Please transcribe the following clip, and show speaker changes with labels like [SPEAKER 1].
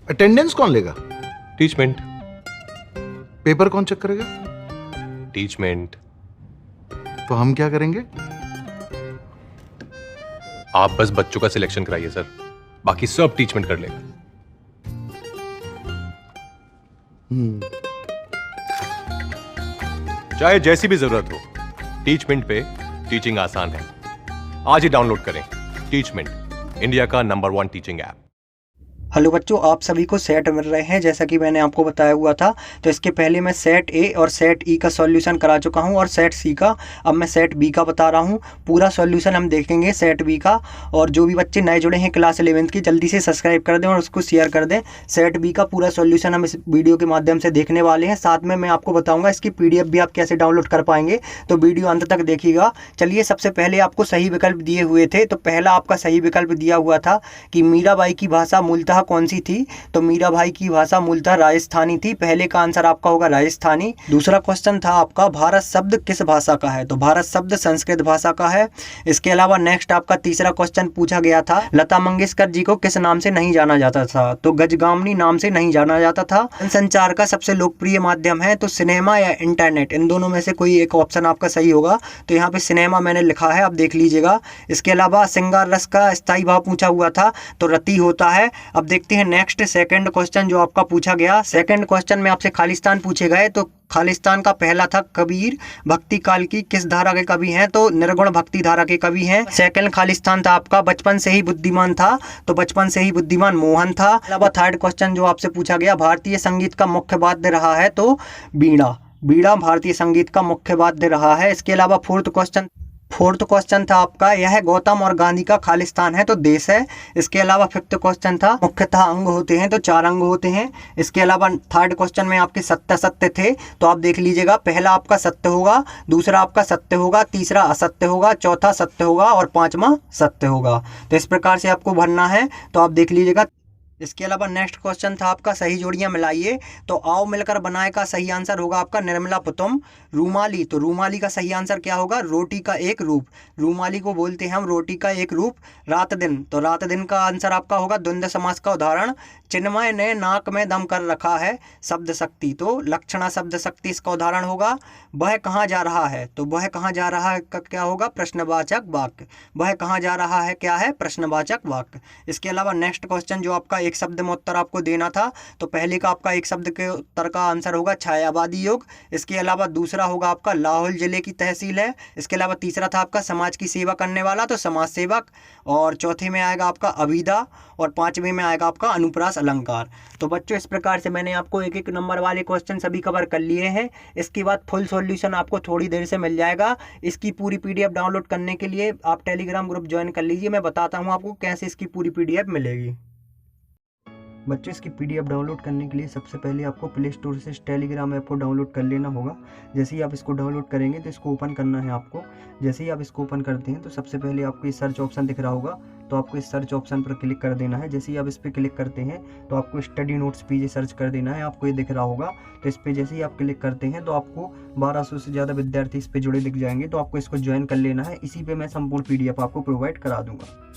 [SPEAKER 1] Attendance कौन लेगा?
[SPEAKER 2] Teachmint.
[SPEAKER 1] Paper कौन चेक करेगा?
[SPEAKER 2] टीचमेंट।
[SPEAKER 1] तो हम क्या करेंगे?
[SPEAKER 2] आप बस बच्चों का सिलेक्शन कराइए सर, बाकी सब टीचमेंट कर लेगा। चाहे जैसी भी जरूरत हो, टीचमेंट पे टीचिंग आसान है। आज ही डाउनलोड करें टीचमेंट, इंडिया का नंबर 1 टीचिंग ऐप।
[SPEAKER 3] हेलो बच्चों, आप सभी को सेट मिल रहे हैं जैसा कि मैंने आपको बताया हुआ था। तो इसके पहले मैं सेट ए और सेट ई का सॉल्यूशन करा चुका हूं और सेट सी का। अब मैं सेट बी का बता रहा हूं। पूरा सॉल्यूशन हम देखेंगे सेट बी का। और जो भी बच्चे नए जुड़े हैं क्लास 11th की, जल्दी से सब्सक्राइब कर दें और उसको शेयर कर दें। सेट बी का पूरा सॉल्यूशन हम इस वीडियो के माध्यम से देखने वाले हैं। साथ में मैं आपको बताऊँगा इसकी PDF भी आप कैसे डाउनलोड कर पाएंगे, तो वीडियो अंत तक देखिएगा। चलिए, सबसे पहले आपको सही विकल्प दिए हुए थे। तो पहला आपका सही विकल्प दिया हुआ था कि मीराबाई की भाषा मूलतः कौन सी थी। तो मीराबाई की भाषा मूलतः राजस्थानी थी। पहले का आंसर आपका होगा राजस्थानी। दूसरा क्वेश्चन था आपका भारत शब्द किस भाषा का है। तो भारत शब्द संस्कृत भाषा का है। इसके अलावा नेक्स्ट आपका तीसरा क्वेश्चन पूछा गया था, लता मंगेशकर जी को किस नाम से नहीं जाना जाता था। तो गजगामिनी नाम से नहीं जाना जाता था। संचार का सबसे लोकप्रिय माध्यम है तो सिनेमा या इंटरनेट, इन दोनों में से कोई एक ऑप्शन आपका सही होगा। तो यहाँ पे सिनेमा मैंने लिखा है, आप देख लीजिएगा। इसके अलावा श्रृंगार रस का स्थायी भाव पूछा हुआ था, तो रति होता है। अब देखते हैं नेक्स्ट सेकंड क्वेश्चन जो आपका पूछा गया। सेकंड क्वेश्चन में आपसे खालिस्तान पूछे गए। तो खालिस्तान का पहला था कबीर भक्ति काल की किस धारा के कवि हैं। तो निर्गुण भक्ति धारा के कवि हैं। सेकंड खालिस्तान था आपका बचपन से ही बुद्धिमान था। तो बचपन से ही बुद्धिमान मोहन था। अलावा थर्ड क्वेश्चन जो आपसे पूछा गया, भारतीय संगीत का मुख्य वाद्य रहा है। तो बीड़ा, बीड़ा भारतीय संगीत का मुख्य वाद्य रहा है। इसके अलावा फोर्थ क्वेश्चन था आपका, यह गौतम और गांधी का खालिस्तान है तो देश है। इसके अलावा फिफ्थ क्वेश्चन था, मुख्यतः अंग होते हैं तो 4 अंग होते हैं। इसके अलावा थर्ड क्वेश्चन में आपके सत्य थे, तो आप देख लीजिएगा। पहला आपका सत्य होगा, दूसरा आपका सत्य होगा, तीसरा असत्य होगा, चौथा सत्य होगा और 5वां सत्य होगा। तो इस प्रकार से आपको भरना है, तो आप देख लीजिएगा। इसके अलावा नेक्स्ट क्वेश्चन था आपका सही जोड़ियां मिलाइए। तो आओ मिलकर बनाए का सही आंसर होगा आपका निर्मला पुतुम। रूमाली, तो रूमाली का सही आंसर क्या होगा, रोटी का एक रूप। रूमाली को बोलते हैं हम रोटी का एक रूप। रात दिन, तो रात दिन का आंसर आपका होगा द्वंद्व समास का उदाहरण। चिन्मय ने नाक में दम कर रखा है, शब्द शक्ति, तो लक्षणा शब्द शक्ति इसका उदाहरण होगा। वह कहाँ जा रहा है, तो वह कहाँ जा रहा है का क्या होगा, प्रश्नवाचक वाक्य। वह कहाँ जा रहा है क्या है, प्रश्नवाचक वाक्य। इसके अलावा नेक्स्ट क्वेश्चन जो आपका एक शब्द में उत्तर आपको देना था, तो पहले का आपका एक शब्द के उत्तर का आंसर होगा छायावादी युग। इसके अलावा दूसरा होगा आपका लाहौल जिले की तहसील है। इसके अलावा तीसरा था आपका समाज की सेवा करने वाला, तो समाज सेवक। और चौथे में आएगा आपका अभिधा और 5वें में आएगा आपका अनुप्रास अलंकार। तो बच्चों, इस प्रकार से मैंने आपको एक एक नंबर वाले क्वेश्चन सभी कवर कर लिए हैं। इसके बाद फुल सॉल्यूशन आपको थोड़ी देर से मिल जाएगा। इसकी पूरी PDF डाउनलोड करने के लिए आप टेलीग्राम ग्रुप ज्वाइन कर लीजिए। मैं बताता हूँ आपको कैसे इसकी पूरी PDF मिलेगी। बच्चों, इसकी PDF डाउनलोड करने के लिए सबसे पहले आपको प्ले स्टोर से इस टेलीग्राम ऐप को डाउनलोड कर लेना होगा। जैसे ही आप इसको डाउनलोड करेंगे तो इसको ओपन करना है आपको। जैसे ही आप इसको ओपन करते हैं तो सबसे पहले आपको ये सर्च ऑप्शन दिख रहा होगा, तो आपको इस सर्च ऑप्शन पर क्लिक कर देना है। जैसे ही आप इस पर क्लिक करते हैं तो आपको स्टडी नोट्स पीजे सर्च कर देना है, आपको ये दिख रहा होगा। तो इस पर जैसे ही आप क्लिक करते हैं तो आपको 1200 से ज़्यादा विद्यार्थी इस पर जुड़े दिख जाएंगे, तो आपको इसको ज्वाइन कर लेना है। इसी पर मैं संपूर्ण PDF आपको प्रोवाइड करा दूँगा।